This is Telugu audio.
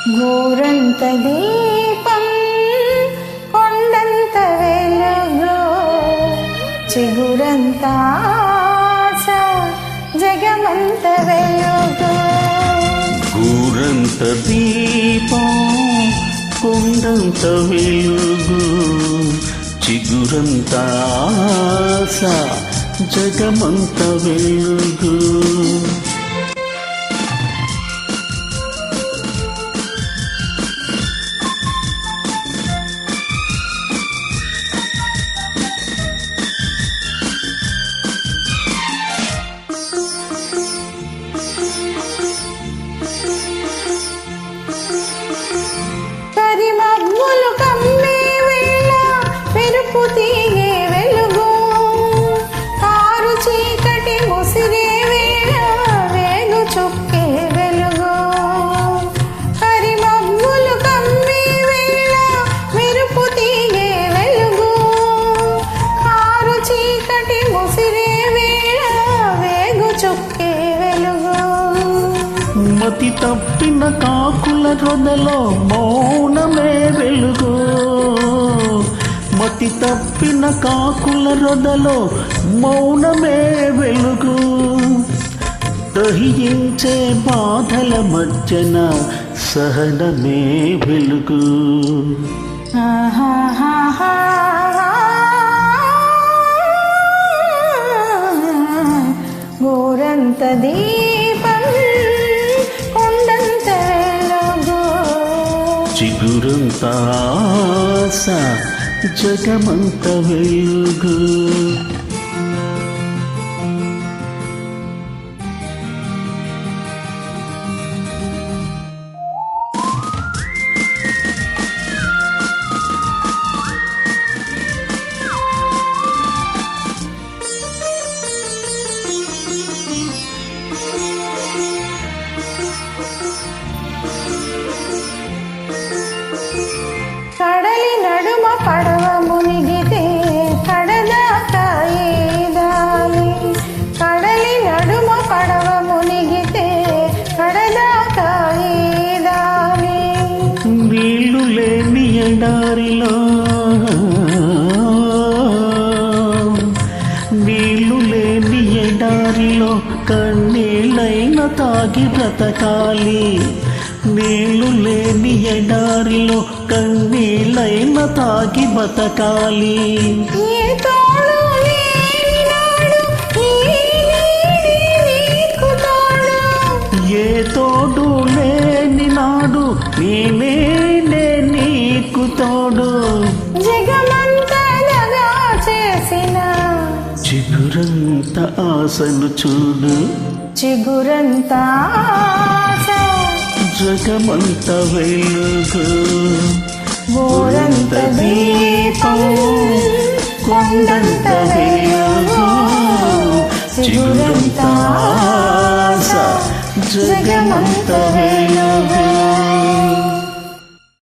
గోరంత దీపం కొండంత వెలుగు చిగురంత ఆశ జగమంత వెలుగు. గోరంత దీపం కొండంత వెలుగు చిగురంత ఆశ జగమంత వెలుగు. కరిమబ్బులు కమ్మే వేళ మెరుపు తీగే వెలుగు కారు చీకటి ముసిరే వేళ వేగు చుక్కే వెలుగు. కరిమబ్బులు కమ్మే వేళ మెరుపు తీగే వెలుగు కారు చీకటి ముసిరే వేళ వేగు చుక్కే వెలుగు. మతి తప్పిన కాకుల రొదలో మౌనమే వెలుగు. మతి తప్పిన కాకుల రొదలో మౌనమే వెలుగు. దహించే బాధల మధ్యన సహనమే వెలుగు. గోరంత దీపం కొండంత వెలుగు చిగురంత ఆశ జగమంత వెలుగు. కడలి నడుమ పడవ మునిగితే కడదాకా ఈదాలి. కడలి నడుమ పడవ మునిగితే కడదాకా ఈదాలి. నీళ్లు లేని ఎడారిలో నీళ్లు లేని ఎడారిలో కన్నీళ్ళైన తాగి బ్రతకాలి. నీళ్లు లేని ఎడారిలో కన్నీళ్ళైన తాగి బతకాలి. ఏ తోడు లేనినాడు ఈ నీడే నీకు తోడు. ఏ తోడు లేని నాడు నేనే నీకు తోడు. జగమంతా దగా చేసిన చిగురంత ఆశను చూడు. చిగురంత ఆశ జగమంత వెలుగు. గోరంత దీపం కొండంత వెలుగు చిగురంత ఆశ జగమంత వెలుగు.